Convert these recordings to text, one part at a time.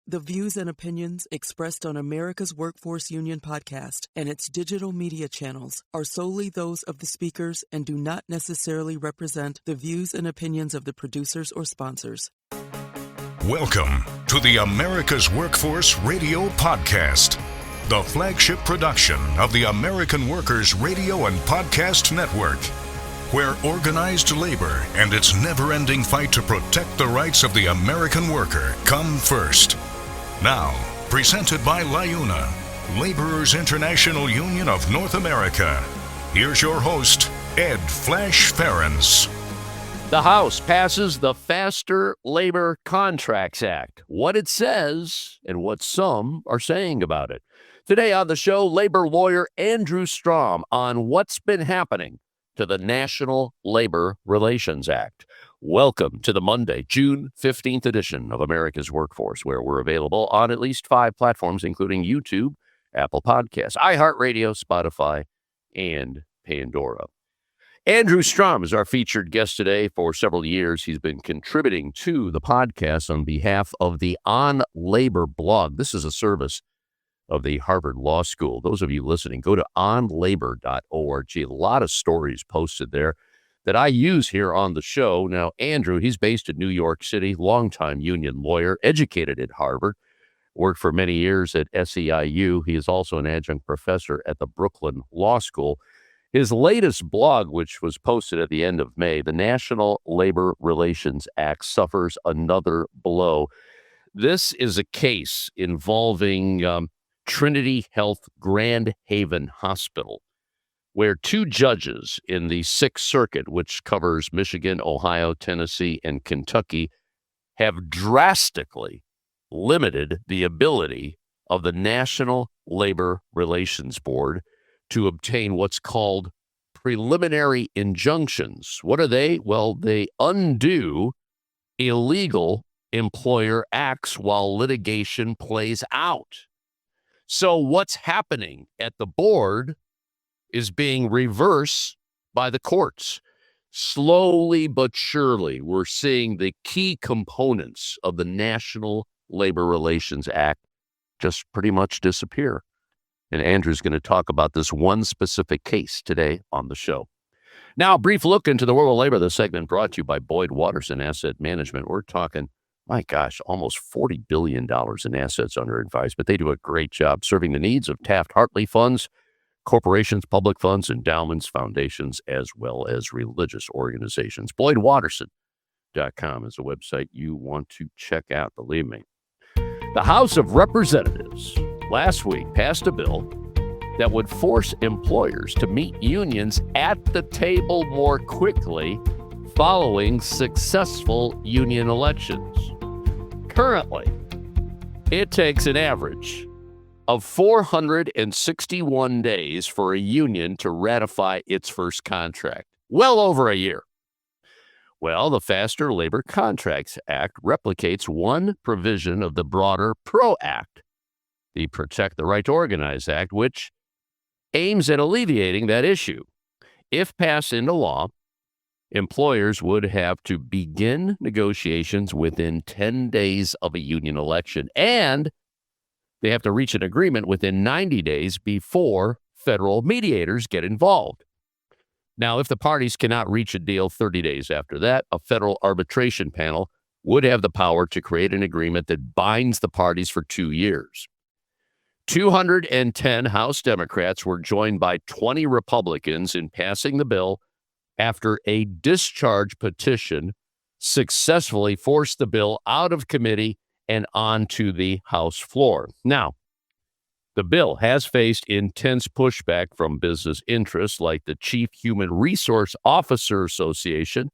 The views and opinions expressed on America's Workforce Union podcast and its digital media channels are solely those of the speakers and do not necessarily represent the views and opinions of the producers or sponsors. Welcome to the America's Workforce Radio Podcast, the flagship production of the American Workers Radio and Podcast Network, where organized labor and its never-ending fight to protect the rights of the American worker come first. Now, presented by LIUNA, Laborers International Union of North America. Here's your host, Ed Flash Ferens. The House passes the Faster Labor Contracts Act, what it says and what some are saying about it. Today on the show, labor lawyer Andrew Strom on what's been happening to the National Labor Relations Act. Welcome to the Monday, June 15th edition of America's Workforce, where we're available on at least 5 platforms, including YouTube, Apple Podcasts, iHeartRadio, Spotify, and Pandora. Andrew Strom is our featured guest today. For several years, he's been contributing to the podcast on behalf of the On Labor blog. This is a service of the Harvard Law School. Those of you listening, go to onlabor.org. A lot of stories posted there that I use here on the show. Now, Andrew, he's based in New York City, longtime union lawyer, educated at Harvard, worked for many years at SEIU. He is also an adjunct professor at the Brooklyn Law School. His latest blog, which was posted at the end of May, the National Labor Relations Act suffers another blow. This is a case involving Trinity Health Grand Haven Hospital, where 2 judges in the Sixth Circuit, which covers Michigan, Ohio, Tennessee, and Kentucky, have drastically limited the ability of the National Labor Relations Board to obtain what's called preliminary injunctions. What are they? Well, they undo illegal employer acts while litigation plays out. So what's happening at the board is being reversed by the courts. Slowly but surely, we're seeing the key components of the National Labor Relations Act just pretty much disappear. And Andrew's going to talk about this one specific case today on the show. Now, a brief look into the world of labor, the segment brought to you by Boyd Watterson Asset Management. We're talking, my gosh, almost $40 billion in assets under advisement. They do a great job serving the needs of Taft-Hartley funds, corporations, public funds, endowments, foundations, as well as religious organizations. BoydWatterson.com is a website you want to check out, believe me. The House of Representatives last week passed a bill that would force employers to meet unions at the table more quickly following successful union elections. Currently, it takes an average of 461 days for a union to ratify its first contract. Well over a year. Well, the Faster Labor Contracts Act replicates one provision of the broader PRO Act, the Protect the Right to Organize Act, which aims at alleviating that issue. If passed into law, employers would have to begin negotiations within 10 days of a union election, and they have to reach an agreement within 90 days before federal mediators get involved. Now, if the parties cannot reach a deal 30 days after that, a federal arbitration panel would have the power to create an agreement that binds the parties for 2 years. 210 House Democrats were joined by 20 Republicans in passing the bill after a discharge petition successfully forced the bill out of committee and onto the House floor. Now, the bill has faced intense pushback from business interests like the Chief Human Resource Officer Association,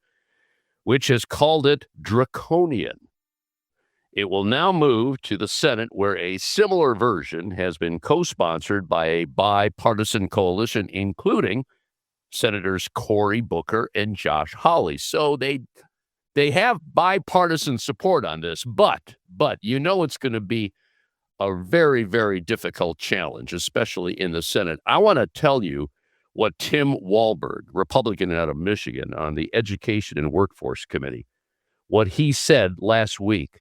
which has called it draconian. It will now move to the Senate, where a similar version has been co-sponsored by a bipartisan coalition, including Senators Cory Booker and Josh Hawley. So they have bipartisan support on this, but you know it's going to be a very, very difficult challenge, especially in the Senate. I want to tell you what Tim Walberg, Republican out of Michigan on the Education and Workforce Committee, what he said last week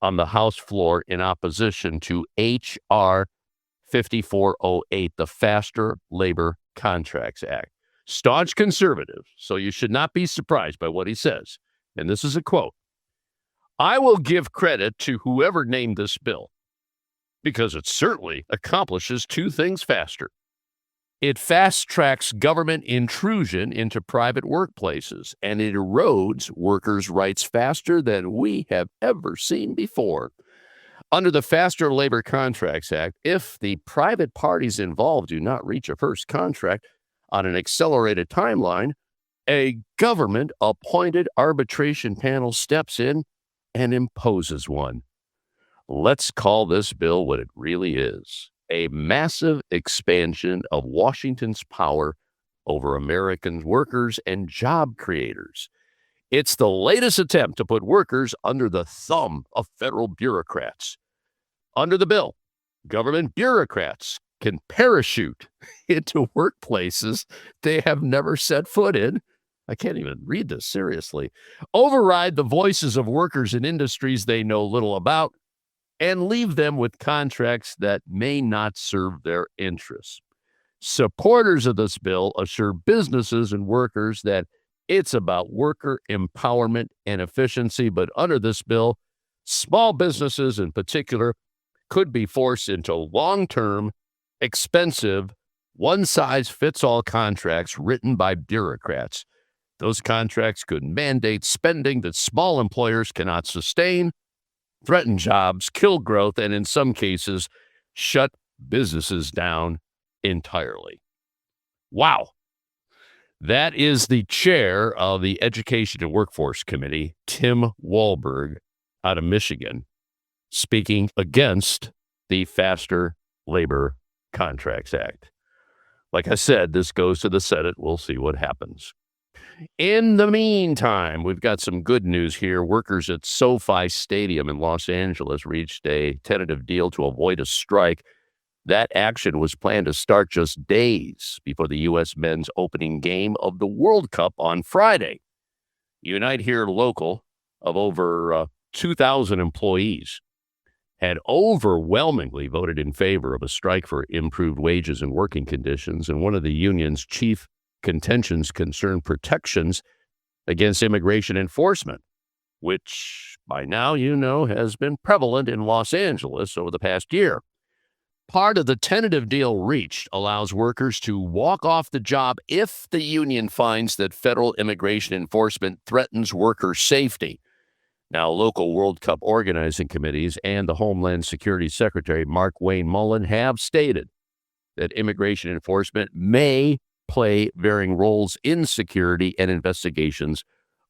on the House floor in opposition to H.R. 5408, the Faster Labor Contracts Act. Staunch conservative, so you should not be surprised by what he says. And this is a quote. I will give credit to whoever named this bill because it certainly accomplishes two things faster. It fast-tracks government intrusion into private workplaces, and it erodes workers' rights faster than we have ever seen before. Under the Faster Labor Contracts Act, if the private parties involved do not reach a first contract on an accelerated timeline, a government-appointed arbitration panel steps in and imposes one. Let's call this bill what it really is. A massive expansion of Washington's power over American workers and job creators. It's the latest attempt to put workers under the thumb of federal bureaucrats. Under the bill, government bureaucrats can parachute into workplaces they have never set foot in. I can't even read this seriously. Override the voices of workers in industries they know little about, and leave them with contracts that may not serve their interests. Supporters of this bill assure businesses and workers that it's about worker empowerment and efficiency, but under this bill, small businesses in particular could be forced into long-term, expensive, one-size-fits-all contracts written by bureaucrats. Those contracts could mandate spending that small employers cannot sustain, threaten jobs, kill growth, and in some cases, shut businesses down entirely. Wow. That is the chair of the Education and Workforce Committee, Tim Walberg, out of Michigan, speaking against the Faster Labor Contracts Act. Like I said, this goes to the Senate. We'll see what happens. In the meantime, we've got some good news here. Workers at SoFi Stadium in Los Angeles reached a tentative deal to avoid a strike. That action was planned to start just days before the U.S. men's opening game of the World Cup on Friday. Unite Here Local, of over 2,000 employees, had overwhelmingly voted in favor of a strike for improved wages and working conditions, and one of the union's chief contentions concerned protections against immigration enforcement, which by now you know has been prevalent in Los Angeles over the past year. Part of the tentative deal reached allows workers to walk off the job if the union finds that federal immigration enforcement threatens worker safety. Now, local World Cup organizing committees and the Homeland Security Secretary, Mark Wayne Mullen, have stated that immigration enforcement may play varying roles in security and investigations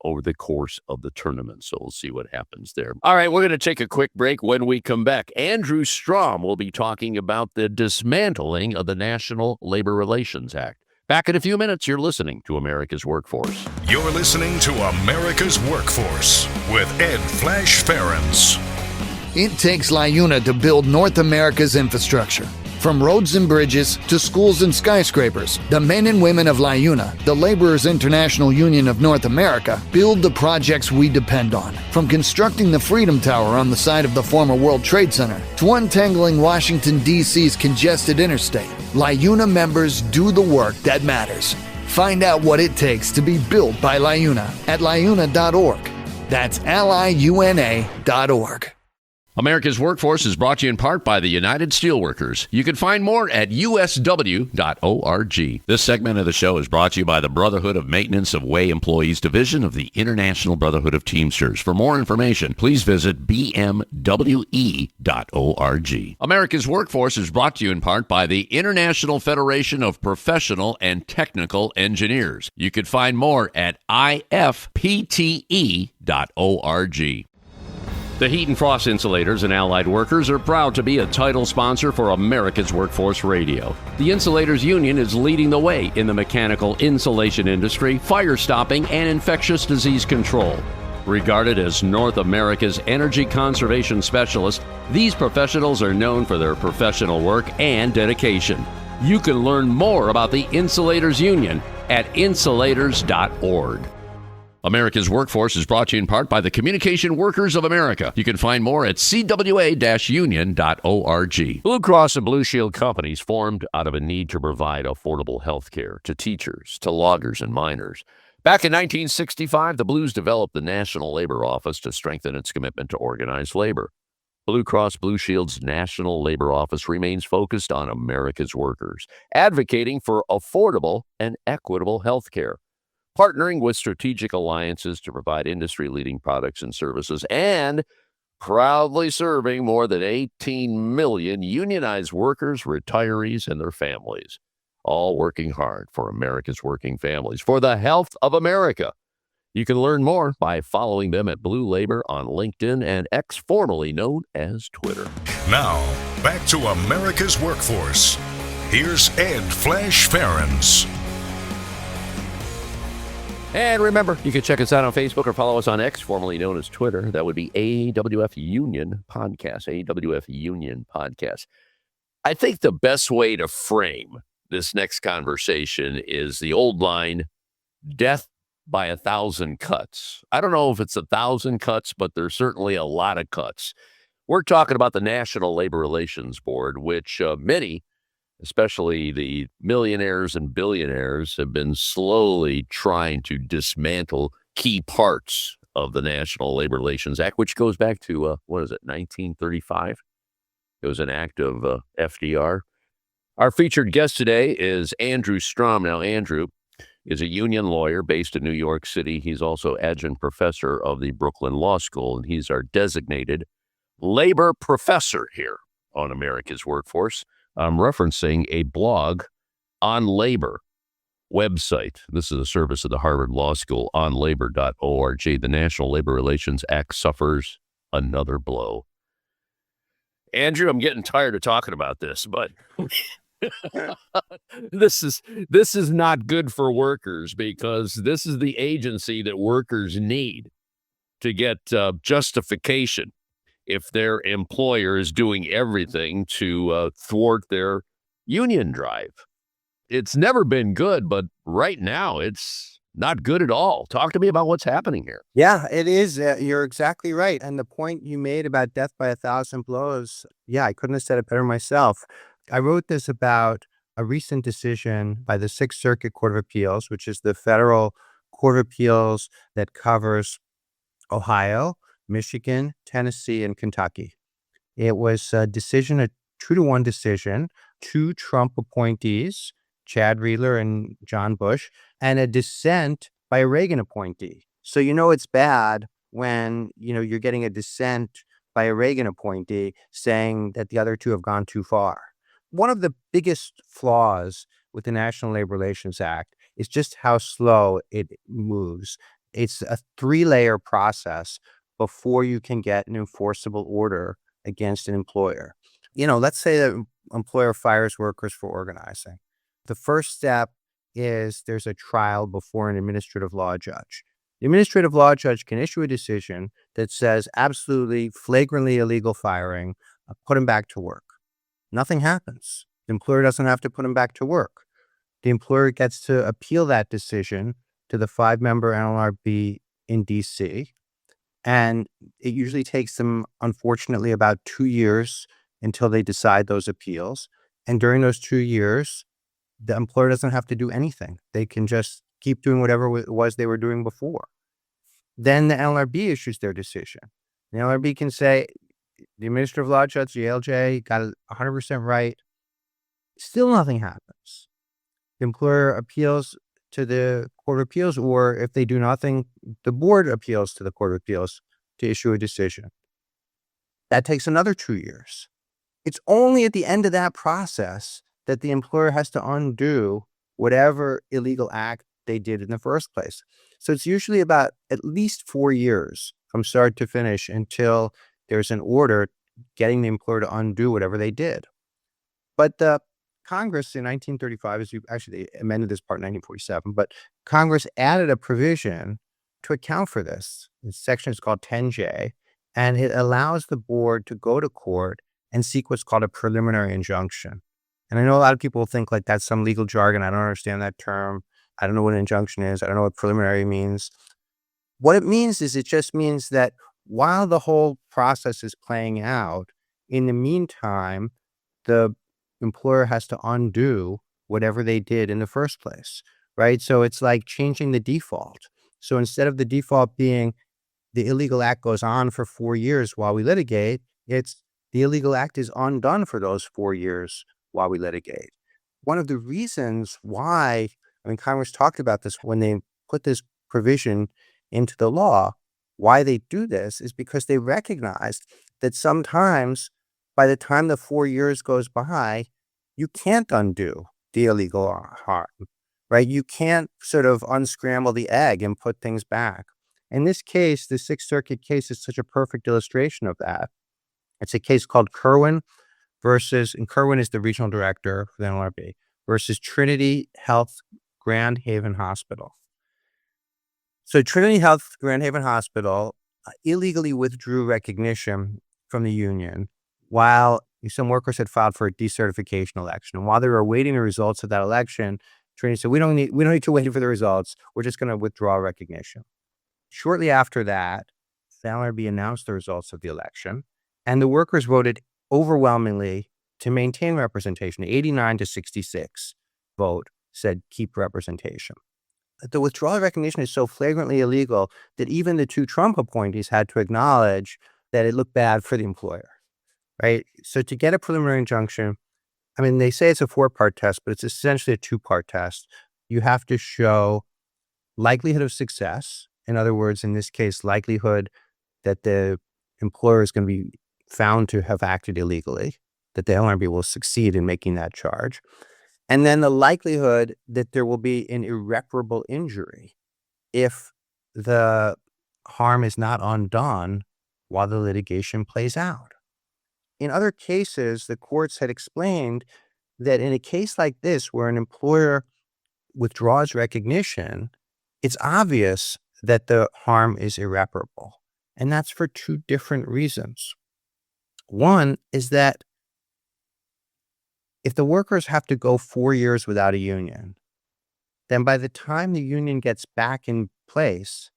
over the course of the tournament. So we'll see what happens there. All right, we're going to take a quick break. When we come back, Andrew Strom will be talking about the dismantling of the National Labor Relations Act. Back in a few minutes, you're listening to America's Workforce. You're listening to America's Workforce with Ed Flash Ferens. It takes LIUNA to build North America's infrastructure. From roads and bridges to schools and skyscrapers, the men and women of LIUNA, the Laborers International Union of North America, build the projects we depend on. From constructing the Freedom Tower on the site of the former World Trade Center to untangling Washington, D.C.'s congested interstate, LIUNA members do the work that matters. Find out what it takes to be built by LIUNA at liuna.org. That's liuna.org. America's Workforce is brought to you in part by the United Steelworkers. You can find more at usw.org. This segment of the show is brought to you by the Brotherhood of Maintenance of Way Employees Division of the International Brotherhood of Teamsters. For more information, please visit bmwe.org. America's Workforce is brought to you in part by the International Federation of Professional and Technical Engineers. You can find more at ifpte.org. The Heat and Frost Insulators and Allied Workers are proud to be a title sponsor for America's Workforce Radio. The Insulators Union is leading the way in the mechanical insulation industry, fire stopping, and infectious disease control. Regarded as North America's energy conservation specialists, these professionals are known for their professional work and dedication. You can learn more about the Insulators Union at insulators.org. America's Workforce is brought to you in part by the Communication Workers of America. You can find more at cwa-union.org. Blue Cross and Blue Shield companies formed out of a need to provide affordable health care to teachers, to loggers, and miners. Back in 1965, the Blues developed the National Labor Office to strengthen its commitment to organized labor. Blue Cross Blue Shield's National Labor Office remains focused on America's workers, advocating for affordable and equitable health care, partnering with strategic alliances to provide industry-leading products and services, and proudly serving more than 18 million unionized workers, retirees, and their families, all working hard for America's working families, for the health of America. You can learn more by following them at Blue Labor on LinkedIn and X, formerly known as Twitter. Now, back to America's Workforce. Here's Ed Flash Ferens. And remember, you can check us out on Facebook or follow us on X, formerly known as Twitter. That would be AWF Union Podcast, AWF Union Podcast. I think the best way to frame this next conversation is the old line, death by 1,000 cuts. I don't know if it's 1,000 cuts, but there's certainly a lot of cuts. We're talking about the National Labor Relations Board, which many, especially the millionaires and billionaires, have been slowly trying to dismantle key parts of the National Labor Relations Act, which goes back to, 1935? It was an act of FDR. Our featured guest today is Andrew Strom. Now, Andrew is a union lawyer based in New York City. He's also adjunct professor of the Brooklyn Law School, and he's our designated labor professor here on America's Workforce. I'm referencing a blog on labor website. This is a service of the Harvard Law School, onlabor.org. The National Labor Relations Act suffers another blow. Andrew, I'm getting tired of talking about this, but this is not good for workers, because this is the agency that workers need to get justification if their employer is doing everything to thwart their union drive. It's never been good, but right now it's not good at all. Talk to me about what's happening here. Yeah, it is. You're exactly right. And the point you made about death by 1,000 blows, I couldn't have said it better myself. I wrote this about a recent decision by the Sixth Circuit Court of Appeals, which is the federal court of appeals that covers Ohio, Michigan, Tennessee, and Kentucky. It was a 2-1 decision, 2 Trump appointees, Chad Wheeler and John Bush, and a dissent by a Reagan appointee. So it's bad when you're getting a dissent by a Reagan appointee saying that the other 2 have gone too far. One of the biggest flaws with the National Labor Relations Act is just how slow it moves. It's a 3-layer process before you can get an enforceable order against an employer. Let's say that an employer fires workers for organizing. The first step is there's a trial before an administrative law judge. The administrative law judge can issue a decision that says absolutely flagrantly illegal firing, put him back to work. Nothing happens. The employer doesn't have to put him back to work. The employer gets to appeal that decision to the 5-member NLRB in D.C., and it usually takes them, unfortunately, about 2 years until they decide those appeals. And during those 2 years, the employer doesn't have to do anything. They can just keep doing whatever it was they were doing before. Then the NLRB issues their decision. The NLRB can say, the administrative law judge, the ALJ, got it 100% right. Still nothing happens. The employer appeals to the Court of Appeals, or if they do nothing, the board appeals to the Court of Appeals to issue a decision. That takes another 2 years. It's only at the end of that process that the employer has to undo whatever illegal act they did in the first place. So it's usually about at least 4 years from start to finish until there's an order getting the employer to undo whatever they did. But the Congress in 1935, they amended this part in 1947, but Congress added a provision to account for this. This section is called 10J, and it allows the board to go to court and seek what's called a preliminary injunction. And I know a lot of people think like that's some legal jargon. I don't understand that term. I don't know what an injunction is. I don't know what preliminary means. What it means is it just means that while the whole process is playing out, in the meantime, the employer has to undo whatever they did in the first place, right? So it's like changing the default. So instead of the default being the illegal act goes on for 4 years while we litigate, it's the illegal act is undone for those 4 years while we litigate. One of the reasons why, Congress talked about this when they put this provision into the law, why they do this is because they recognized that sometimes by the time the 4 years goes by, you can't undo the illegal harm, right? You can't sort of unscramble the egg and put things back. In this case, the Sixth Circuit case is such a perfect illustration of that. It's a case called Kerwin and Kerwin is the regional director for the NLRB, versus Trinity Health Grand Haven Hospital. So Trinity Health Grand Haven Hospital illegally withdrew recognition from the union while some workers had filed for a decertification election. And while they were awaiting the results of that election, Trinity said, we don't need to wait for the results. We're just going to withdraw recognition. Shortly after that, the NLRB announced the results of the election, and the workers voted overwhelmingly to maintain representation. 89 to 66 vote said keep representation. The withdrawal of recognition is so flagrantly illegal that even the two Trump appointees had to acknowledge that it looked bad for the employer, right? So to get a preliminary injunction, they say it's a 4-part test, but it's essentially a 2-part test. You have to show likelihood of success. In other words, in this case, likelihood that the employer is going to be found to have acted illegally, that the NLRB will succeed in making that charge. And then the likelihood that there will be an irreparable injury if the harm is not undone while the litigation plays out. In other cases, the courts had explained that in a case like this, where an employer withdraws recognition, it's obvious that the harm is irreparable. And that's for 2 different reasons. One is that if the workers have to go 4 years without a union, then by the time the union gets back in place,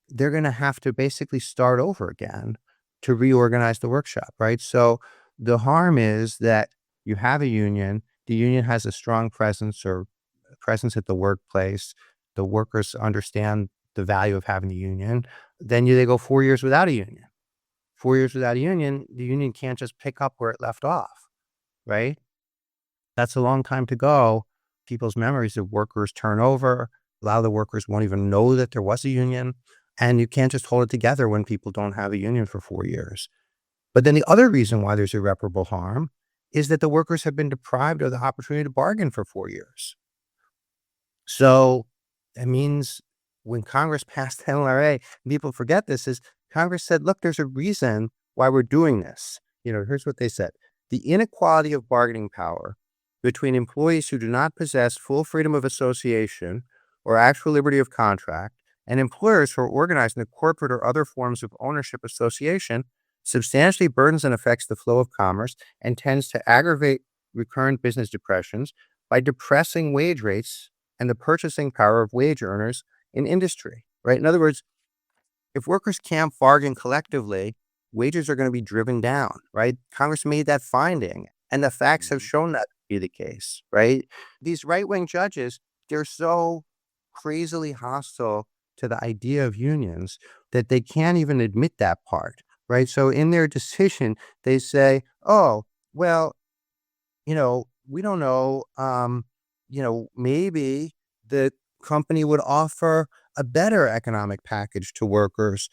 they're going to have to basically start over again to reorganize the workshop, right? So the harm is that you have a union, the union has a strong presence at the workplace, the workers understand the value of having a union, then they go 4 years without a union. 4 years without a union, the union can't just pick up where it left off, right? That's a long time to go. People's memories of workers turn over. A lot of the workers won't even know that there was a union. And you can't just hold it together when people don't have a union for 4 years. But then the other reason why there's irreparable harm is that the workers have been deprived of the opportunity to bargain for 4 years. So that means when Congress passed the NLRA, people forget this, is Congress said, look, there's a reason why we're doing this. Here's what they said. The inequality of bargaining power between employees who do not possess full freedom of association or actual liberty of contract and employers who are organized in the corporate or other forms of ownership association substantially burdens and affects the flow of commerce and tends to aggravate recurrent business depressions by depressing wage rates and the purchasing power of wage earners in industry, right? In other words, if workers can't bargain collectively, wages are going to be driven down, right? Congress made that finding, and the facts have shown that to be the case, right? These right-wing judges, they're so crazily hostile to the idea of unions that they can't even admit that part, right? So in their decision, they say, oh, well, we don't know, maybe the company would offer a better economic package to workers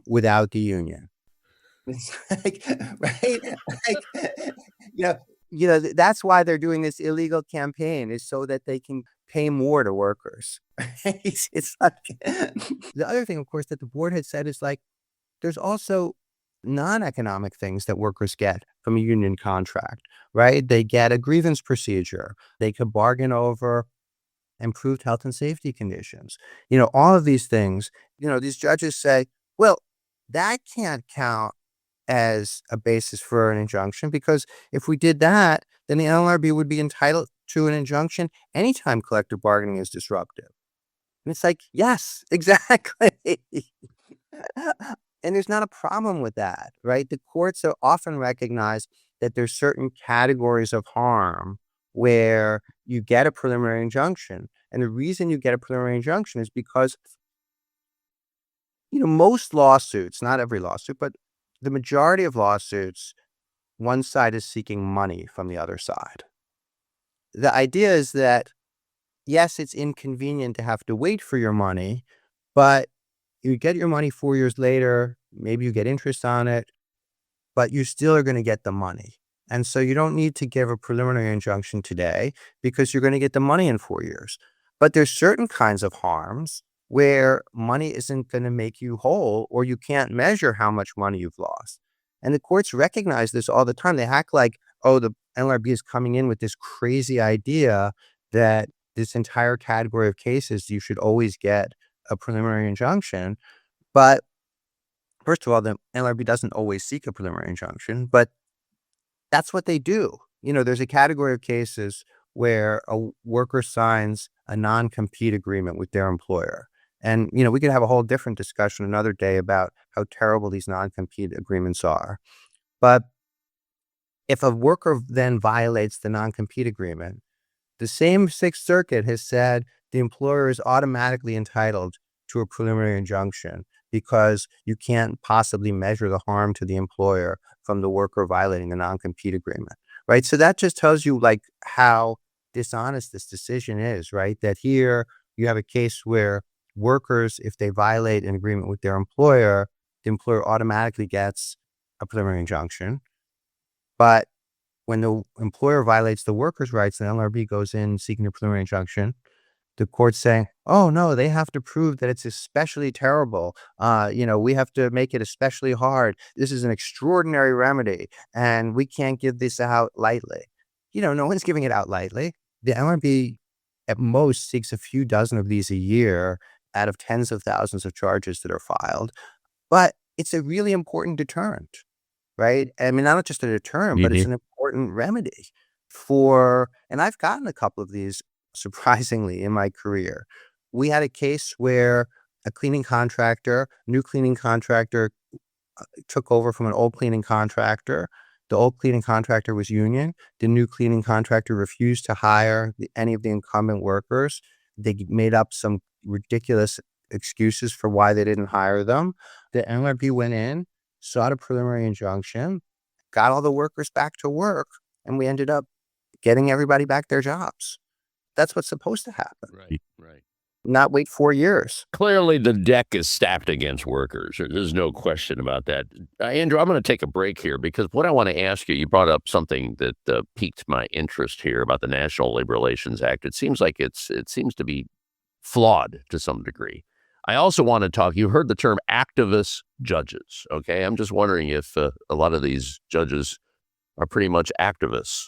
without the union. It's like, right? That's why they're doing this illegal campaign, is so that they can pay more to workers. It's like, the other thing, of course, that the board had said is like, there's also non-economic things that workers get from a union contract, right? They get a grievance procedure. They could bargain over improved health and safety conditions. All of these things, these judges say, well, that can't count as a basis for an injunction, because if we did that, then the NLRB would be entitled to an injunction anytime collective bargaining is disruptive. And it's like, yes, exactly. And there's not a problem with that, right? The courts are often recognize that there's certain categories of harm where you get a preliminary injunction. And the reason you get a preliminary injunction is because, most lawsuits, not every lawsuit, but the majority of lawsuits, one side is seeking money from the other side. The idea is that, yes, it's inconvenient to have to wait for your money, but you get your money 4 years later, maybe you get interest on it, but you still are going to get the money. And so you don't need to give a preliminary injunction today because you're going to get the money in 4 years. But there's certain kinds of harms where money isn't going to make you whole, or you can't measure how much money you've lost. And the courts recognize this all the time. They act like, oh, the NLRB is coming in with this crazy idea that this entire category of cases, you should always get a preliminary injunction. But first of all, the NLRB doesn't always seek a preliminary injunction, but that's what they do. There's a category of cases where a worker signs a non-compete agreement with their employer. And, we could have a whole different discussion another day about how terrible these non-compete agreements are. But if a worker then violates the non-compete agreement, the same Sixth Circuit has said the employer is automatically entitled to a preliminary injunction because you can't possibly measure the harm to the employer from the worker violating the non-compete agreement, right? So that just tells you how dishonest this decision is, right? That here you have a case where workers, if they violate an agreement with their employer, the employer automatically gets a preliminary injunction. But when the employer violates the workers' rights, the NLRB goes in seeking a preliminary injunction. The court's saying, oh, no, they have to prove that it's especially terrible. We have to make it especially hard. This is an extraordinary remedy, and we can't give this out lightly. No one's giving it out lightly. The NLRB at most seeks a few dozen of these a year out of tens of thousands of charges that are filed. But it's a really important deterrent, right? I mean, not just a deterrent, but it's an important remedy and I've gotten a couple of these surprisingly in my career. We had a case where a new cleaning contractor took over from an old cleaning contractor. The old cleaning contractor was union. The new cleaning contractor refused to hire any of the incumbent workers. They made up some ridiculous excuses for why they didn't hire them. The NLRB went in, sought a preliminary injunction, got all the workers back to work, and we ended up getting everybody back their jobs. That's what's supposed to happen. Right. Not wait 4 years. Clearly, the deck is stacked against workers. There's no question about that. Andrew, I'm going to take a break here because what I want to ask you brrought up something that piqued my interest here about the National Labor Relations Act. It seems like it seems to be flawed to some degree. I also want to talk, you heard the term activist judges, okay? I'm just wondering if a lot of these judges are pretty much activists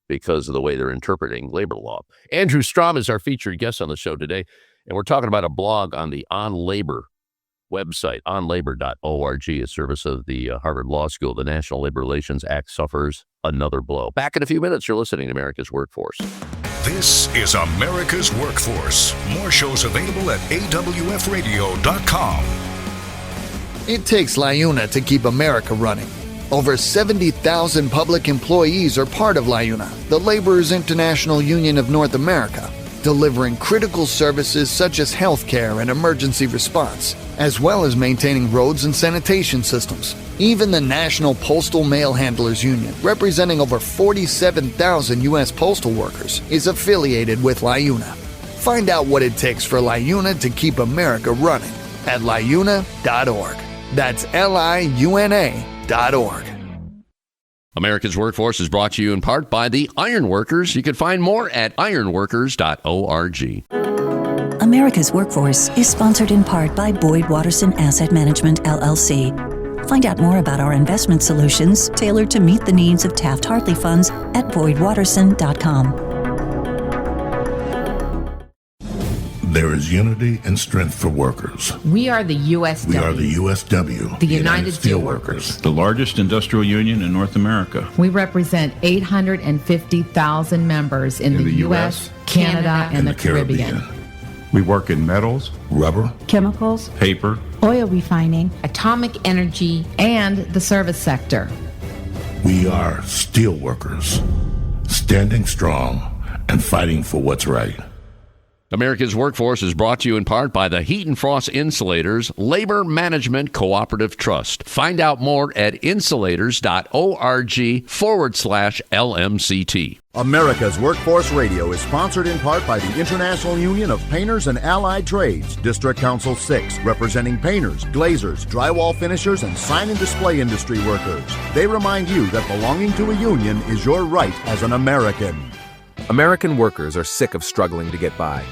because of the way they're interpreting labor law. Andrew Strom is our featured guest on the show today, and we're talking about a blog on the On Labor website, onlabor.org, a service of the Harvard Law School. The National Labor Relations Act suffers another blow. Back in a few minutes, you're listening to America's Workforce. This is America's Workforce. More shows available at awfradio.com. It takes LIUNA to keep America running. Over 70,000 public employees are part of LIUNA, the Laborers International Union of North America, delivering critical services such as healthcare and emergency response, as well as maintaining roads and sanitation systems. Even the National Postal Mail Handlers Union, representing over 47,000 U.S. postal workers, is affiliated with LIUNA. Find out what it takes for LIUNA to keep America running at liuna.org. That's liuna.org. America's Workforce is brought to you in part by the Ironworkers. You can find more at ironworkers.org. America's Workforce is sponsored in part by Boyd Watterson Asset Management, LLC. Find out more about our investment solutions tailored to meet the needs of Taft-Hartley funds at boydwatterson.com. There is unity and strength for workers. We are the USW. We are the USW. The United Steelworkers. The largest industrial union in North America. We represent 850,000 members in the U.S., Canada, and the Caribbean. We work in metals, Rubber, chemicals, paper, oil refining, atomic energy, and the service sector. we are steelworkers, standing strong and fighting for what's right. America's Workforce is brought to you in part by the Heat and Frost Insulators Labor Management Cooperative Trust. Find out more at insulators.org/LMCT. America's Workforce Radio is sponsored in part by the International Union of Painters and Allied Trades, District Council 6, representing painters, glazers, drywall finishers, and sign and display industry workers. They remind you that belonging to a union is your right as an American. American workers are sick of struggling to get by.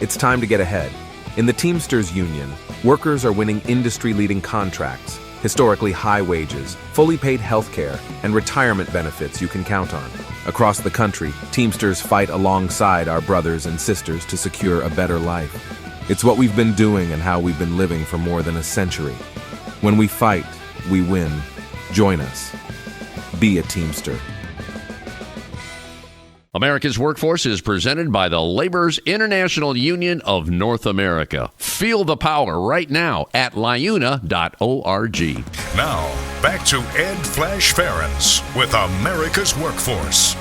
It's time to get ahead. In the Teamsters Union, workers are winning industry-leading contracts, historically high wages, fully paid health care, and retirement benefits you can count on. Across the country, Teamsters fight alongside our brothers and sisters to secure a better life. It's what we've been doing and how we've been living for more than a century. When we fight, we win. Join us. Be a Teamster. America's Workforce is presented by the Laborers International Union of North America. Feel the power right now at liuna.org. Now, back to Ed Flash Ferens with America's Workforce.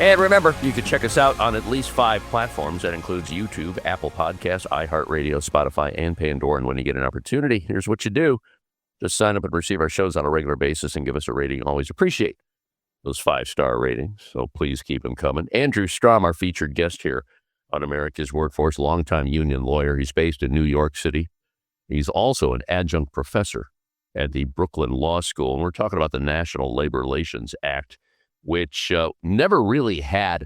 And remember, you can check us out on at least 5 platforms. That includes YouTube, Apple Podcasts, iHeartRadio, Spotify, and Pandora. And when you get an opportunity, here's what you do. Just sign up and receive our shows on a regular basis and give us a rating. Always appreciate those 5-star ratings, so please keep them coming. Andrew Strom, our featured guest here on America's Workforce, longtime union lawyer. He's based in New York City. He's also an adjunct professor at the Brooklyn Law School, and we're talking about the National Labor Relations Act, which never really had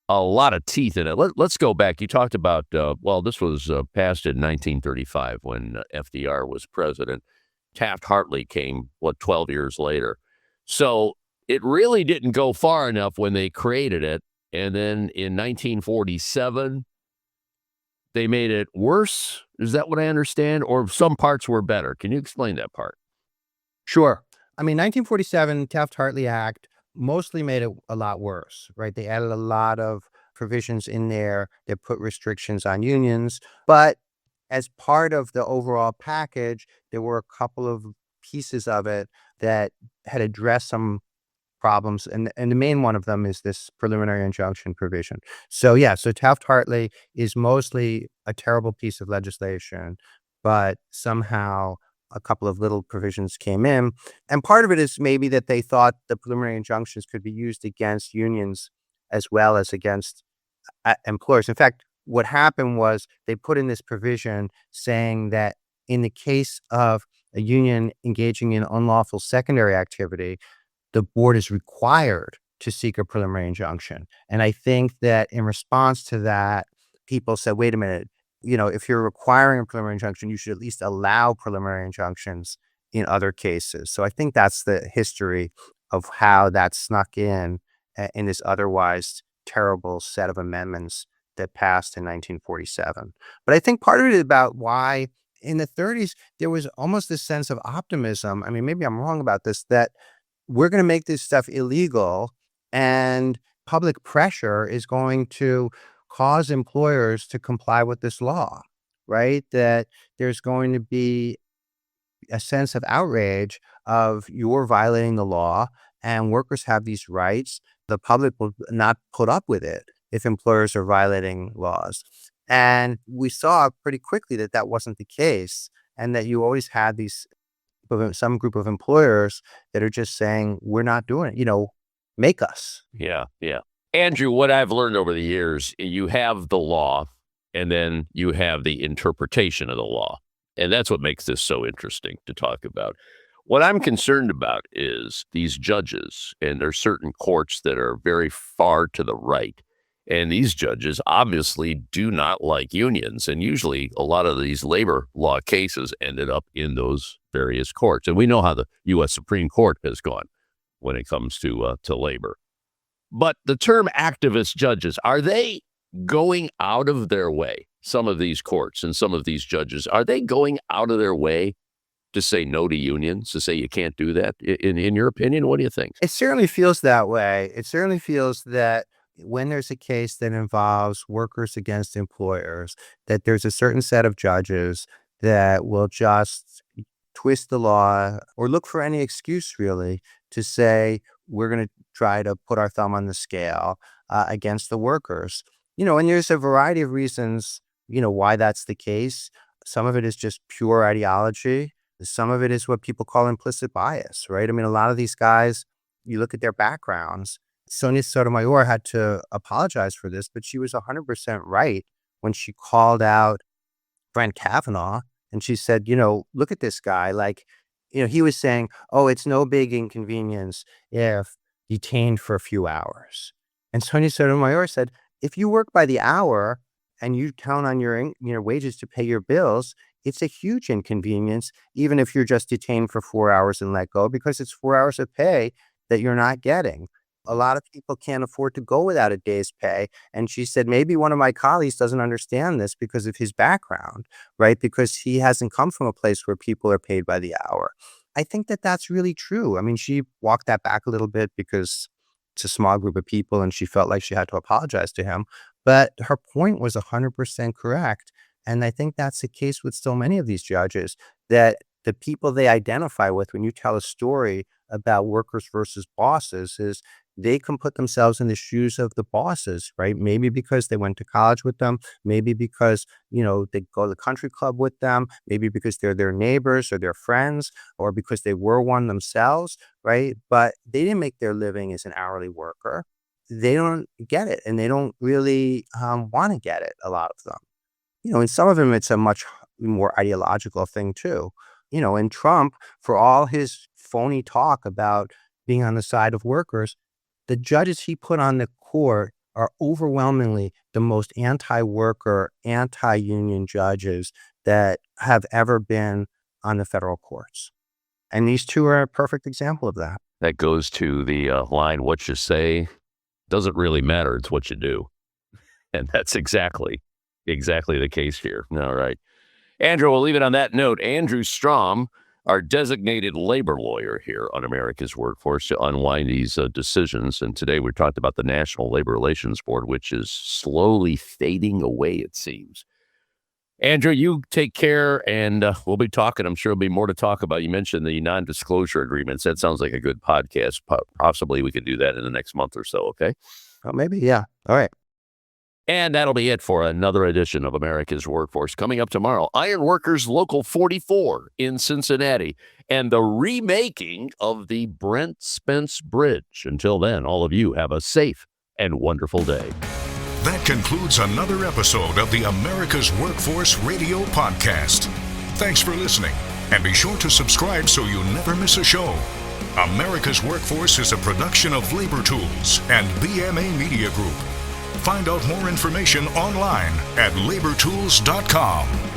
a lot of teeth in it. Let's go back. You talked about, this was passed in 1935 when FDR was president. Taft-Hartley came, 12 years later. So it really didn't go far enough when they created it. And then in 1947, they made it worse. Is that what I understand? Or some parts were better? Can you explain that part? Sure. I mean, 1947 Taft-Hartley Act mostly made it a lot worse, right? They added a lot of provisions in there that put restrictions on unions. But as part of the overall package, there were a couple of pieces of it that had addressed some problems, and the main one of them is this preliminary injunction provision. So Taft-Hartley is mostly a terrible piece of legislation, but somehow a couple of little provisions came in. And part of it is maybe that they thought the preliminary injunctions could be used against unions as well as against employers. In fact, what happened was they put in this provision saying that in the case of a union engaging in unlawful secondary activity, the board is required to seek a preliminary injunction. And I think that in response to that, people said, wait a minute, if you're requiring a preliminary injunction, you should at least allow preliminary injunctions in other cases. So I think that's the history of how that snuck in this otherwise terrible set of amendments that passed in 1947. But I think part of it is about why in the 30s, there was almost this sense of optimism. I mean, maybe I'm wrong about this, that we're going to make this stuff illegal and public pressure is going to cause employers to comply with this law, right? That there's going to be a sense of outrage of you're violating the law and workers have these rights. The public will not put up with it if employers are violating laws. And we saw pretty quickly that that wasn't the case, and that you always had some group of employers that are just saying, we're not doing it, make us. Yeah. Andrew, what I've learned over the years, you have the law and then you have the interpretation of the law. And that's what makes this so interesting to talk about. What I'm concerned about is these judges, and there's certain courts that are very far to the right. And these judges obviously do not like unions. And usually a lot of these labor law cases ended up in those various courts. And we know how the U.S. Supreme Court has gone when it comes to labor. But the term activist judges, are they going out of their way? Some of these courts and some of these judges, are they going out of their way to say no to unions, to say you can't do that? In your opinion, what do you think? It certainly feels that way. It certainly feels that when there's a case that involves workers against employers, that there's a certain set of judges that will just twist the law or look for any excuse really to say, we're going to try to put our thumb on the scale against the workers. And there's a variety of reasons, why that's the case. Some of it is just pure ideology. Some of it is what people call implicit bias, right? I mean, a lot of these guys, you look at their backgrounds. Sonia Sotomayor had to apologize for this, but she was 100% right when she called out Brett Kavanaugh. And she said, look at this guy. He was saying, oh, it's no big inconvenience if detained for a few hours. And Sonia Sotomayor said, if you work by the hour and you count on your wages to pay your bills, it's a huge inconvenience, even if you're just detained for 4 hours and let go, because it's 4 hours of pay that you're not getting. A lot of people can't afford to go without a day's pay. And she said, maybe one of my colleagues doesn't understand this because of his background, right? Because he hasn't come from a place where people are paid by the hour. I think that that's really true. I mean, she walked that back a little bit because it's a small group of people and she felt like she had to apologize to him. But her point was 100% correct. And I think that's the case with so many of these judges, that the people they identify with when you tell a story about workers versus bosses is they can put themselves in the shoes of the bosses, right? Maybe because they went to college with them, maybe because, they go to the country club with them, maybe because they're their neighbors or their friends, or because they were one themselves, right? But they didn't make their living as an hourly worker. They don't get it, and they don't really want to get it, a lot of them. And some of them, it's a much more ideological thing too. And Trump, for all his phony talk about being on the side of workers, the judges he put on the court are overwhelmingly the most anti-worker, anti-union judges that have ever been on the federal courts. And these two are a perfect example of that. That goes to the line, what you say doesn't really matter. It's what you do. And that's exactly the case here. All right. Andrew, we'll leave it on that note. Andrew Strom, our designated labor lawyer here on America's Workforce, to unwind these decisions. And today we talked about the National Labor Relations Board, which is slowly fading away, it seems. Andrew, you take care, and we'll be talking. I'm sure there'll be more to talk about. You mentioned the non-disclosure agreements. That sounds like a good podcast. Possibly we could do that in the next month or so, okay? Oh, maybe, yeah. All right. And that'll be it for another edition of America's Workforce. Coming up tomorrow, Iron Workers Local 44 in Cincinnati and the remaking of the Brent Spence Bridge. Until then, all of you have a safe and wonderful day. That concludes another episode of the America's Workforce Radio Podcast. Thanks for listening, and be sure to subscribe so you never miss a show. America's Workforce is a production of Labor Tools and BMA Media Group. Find out more information online at labortools.com.